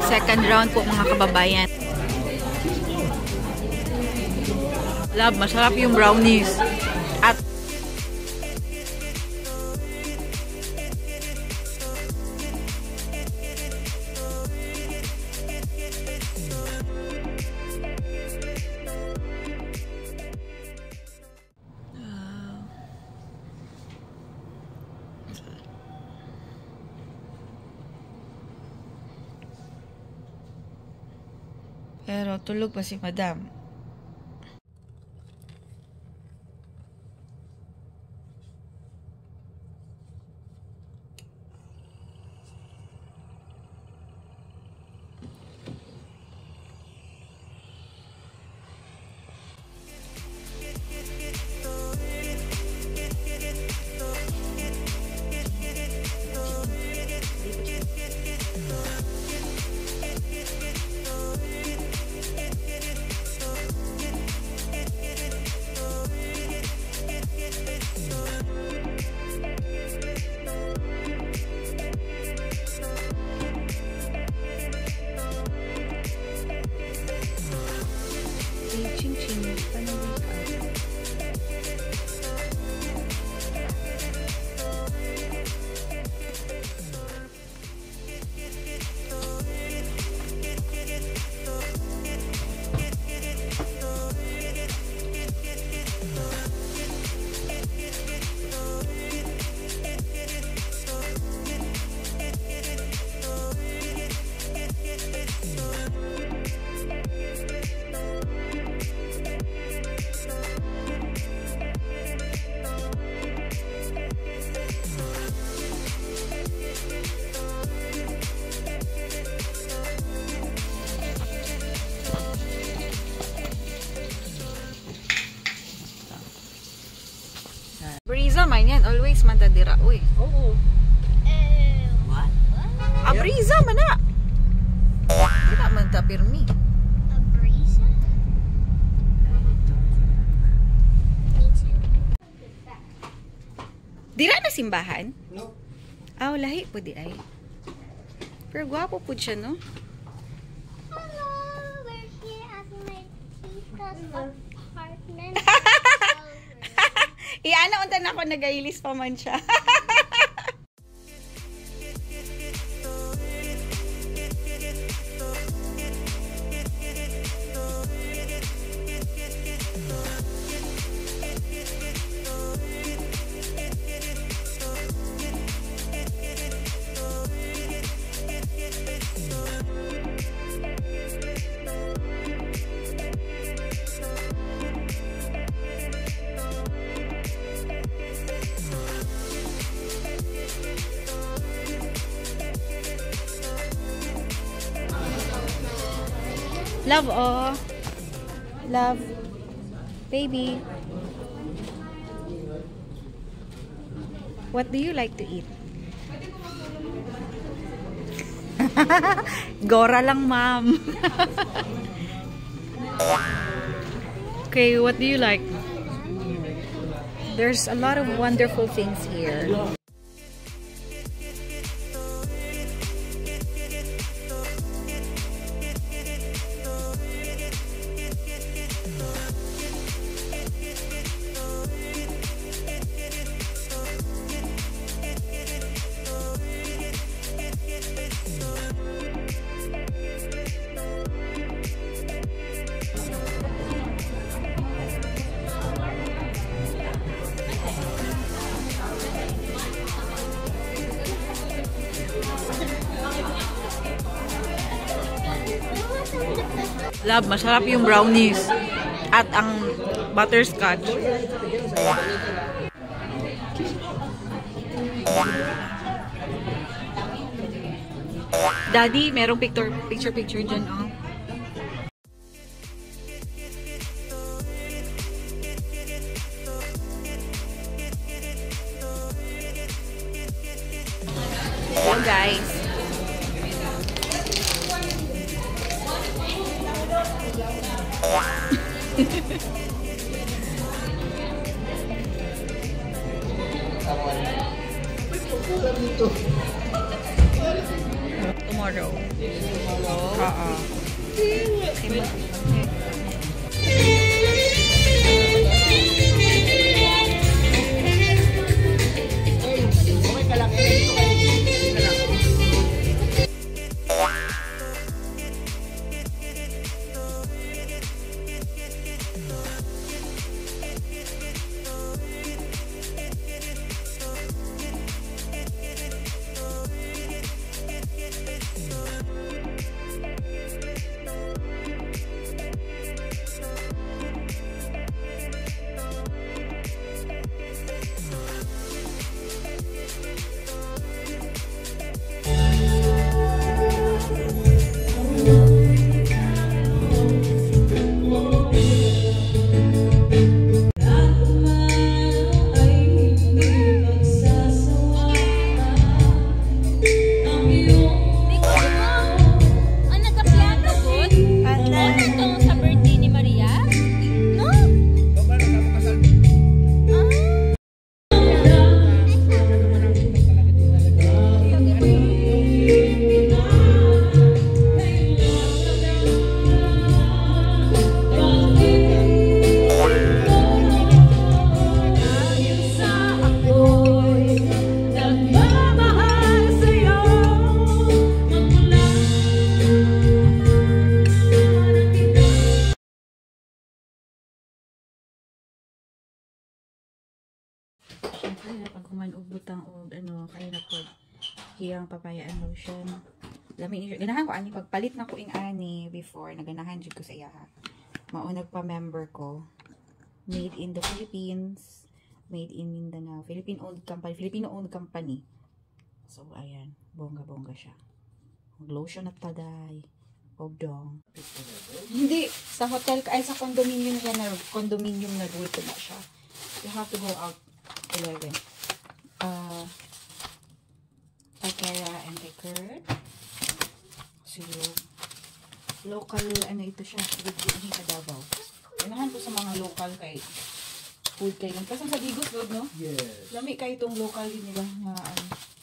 Second round po mga kababayan. Love, masarap yung brownies. At pero tulog pa si Madam. Brisa man yan, always man tadira. Uy. Oo. What? Brisa man na. Dira man ta pirmi. A brisa? Dira na simbahan? No. Aw, lahi po di ay. Pero gwapo po siya, no? Hello, we're here at my tita's apartment. Iana unta na ako nagailis pa man siya. Love, oh. Love. Baby. What do you like to eat? Gora lang, ma'am. Okay, what do you like? There's a lot of wonderful things here. Love, masarap yung brownies at ang butterscotch. Daddy, merong picture dyan, oh. So guys, tomorrow. Oo. Pag kumanog butang o ano, kaya na po hiyang papaya and lotion. Lami ni ganahan ko ani pagpalit na ko ing ani before naganahan jud ko sa iya. Mao nagpa-member ko. Made in the Philippines, made in Mindanao, Filipino-owned company. So ayan, bongga-bongga siya. Lotion at taday, ogdong. Hindi sa hotel ay sa condominium na rule ko na siya. You have to go out 11. Takera and Ekerd. So, local, ano ito siya, hindi sa Davao. Inahan ko sa mga local kay food kayo. Kasi sa Digos Road, no? Yes. Lami kayo itong local din nila na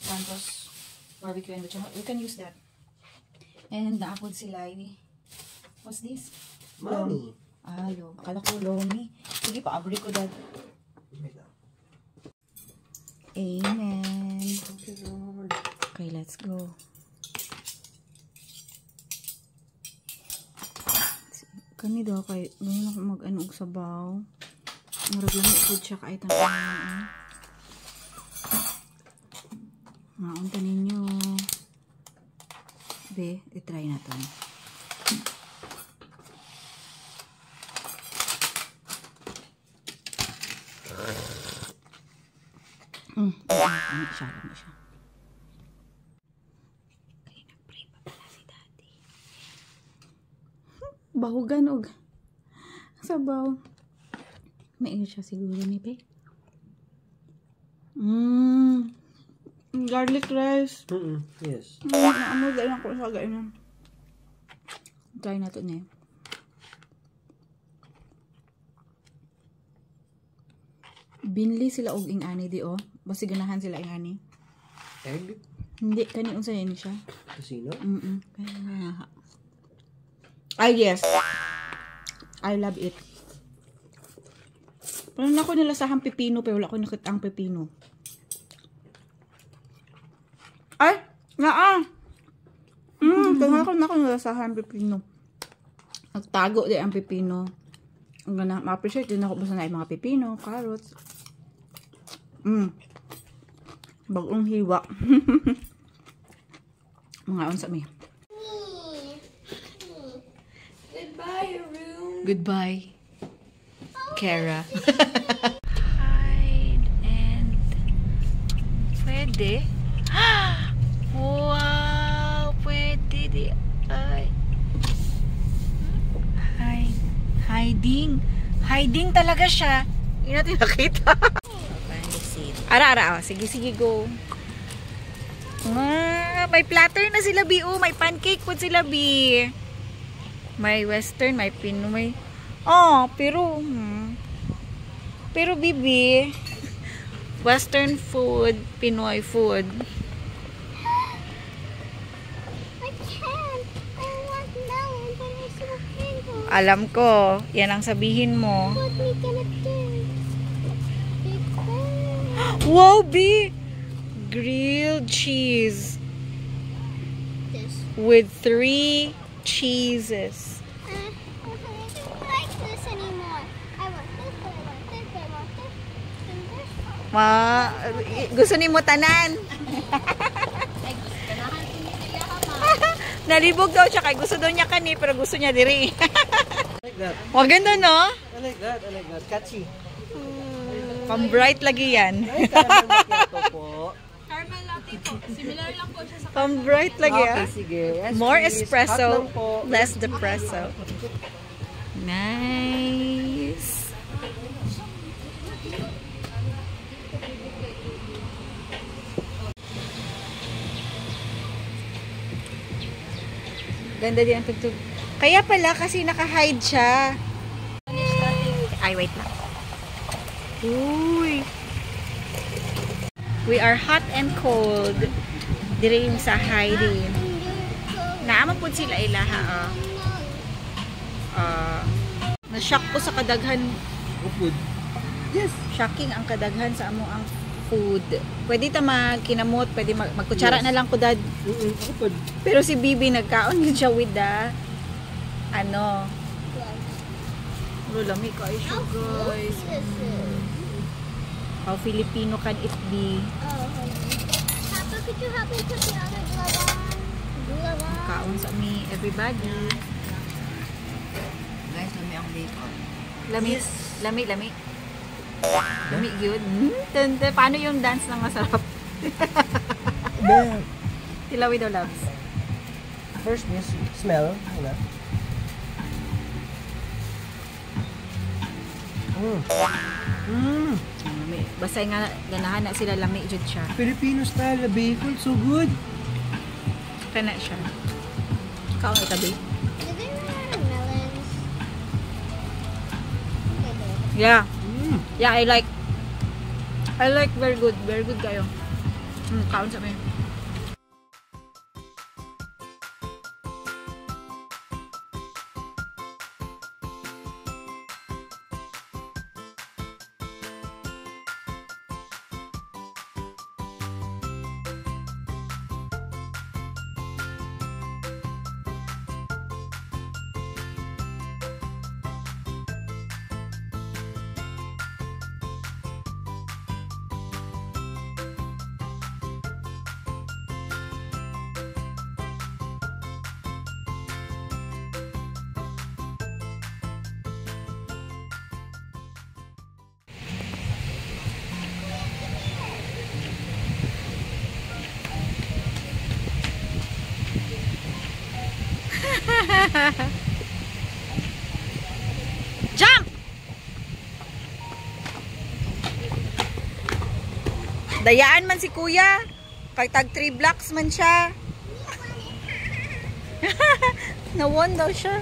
Santos barbecue and lechon. We can use that. And naapod sila ini. What's this? Money. Ayo, akala ko lomi. Sige pa, abri ko dad. Amen. Thank you, Lord. Okay, let's go. Kani daw kay ngayon ako mag-ano og sabaw. Murag lang food siya kay tanong. Maunta ninyo. Be, i-try na to. Lami siya. Kaya nag-pray pa pala si Daddy. Bahugan og sabaw. May siya siguro ni Pe. Garlic rice. Yes. Ano dahil ako sa gano'n. Try na to na. Binli sila og ing ani di o. Basi ganahan sila ing ani. Egg? Hindi kani unsa ni siya. Casino? Ay yes. I love it. Pero na ko nila sa pipino pero wala ko nakita ang pipino. Ay, naa. Kaya ko nila sa pipino. Nagtago di ang pipino. Ang gana, ma-appreciate din ako basta na yung mga pipino, carrots. Bagong hiwa. Mga unsa mi. Goodbye, room. Goodbye, Kara. Hide and pwede. Wow, pwede di ay. Hiding talaga siya. Hindi natin nakita. Ara. Sige, go. May platter na sila, Bi. May pancake po sila, Bi. May western, may Pinoy. Pero, Bibi, western food, Pinoy food. My Alam ko, yan ang sabihin mo. What we gonna do? Big bang. Wow, B! Grilled cheese This. with 3 cheeses. I don't like this anymore. I want this, I want this, I want this, and this. Gusto ni mo tanan. Nalibog daw siya kay gusto daw niya kani pero gusto niya diri. I like that. Maganda no? I like that. I like that. Catchy. Pang bright lagi yan. Ay, caramel macchiato po. Caramel latte po. Similar lang po siya sa Pang bright lagi Okay, ah. sige. Yes, More please. Hot espresso, lang po. less depresso. Nice. Ganda din ang tugtog. Kaya pala kasi naka-hide siya. Ay, wait lang. Uy. We are hot and cold. Dire yung sa hiding. Naamang po sila ilaha. Na-shock ko sa kadaghan. Food. Yes. Shocking ang kadaghan sa amo ang food. Pwede ta magkinamot, pwede magkutsara Yes. na lang ko dad. Food. Pero si Bibi nagkaon din siya with the ano. Lami ka siya guys. How Filipino can it be? Papa, could you help me put the other glove on? Glove on. Kaon sa mi everybody. Guys, lami ang bacon. Lami, lami, lami. Lami yun. Paano yung dance ng masarap? Well, Tilawi daw loves. first is smell. Ano? Basta nga ganahan na sila lami jud siya. Filipino style na bacon. So good. Kana siya. Kaon itabi. Do they run out of melons? They do. Yeah. Yeah, I like very good. Very good kayo. Kaon sa may. Jump! Dayaan man si kuya. Kay tag 3 blocks man siya. Nawon daw siya.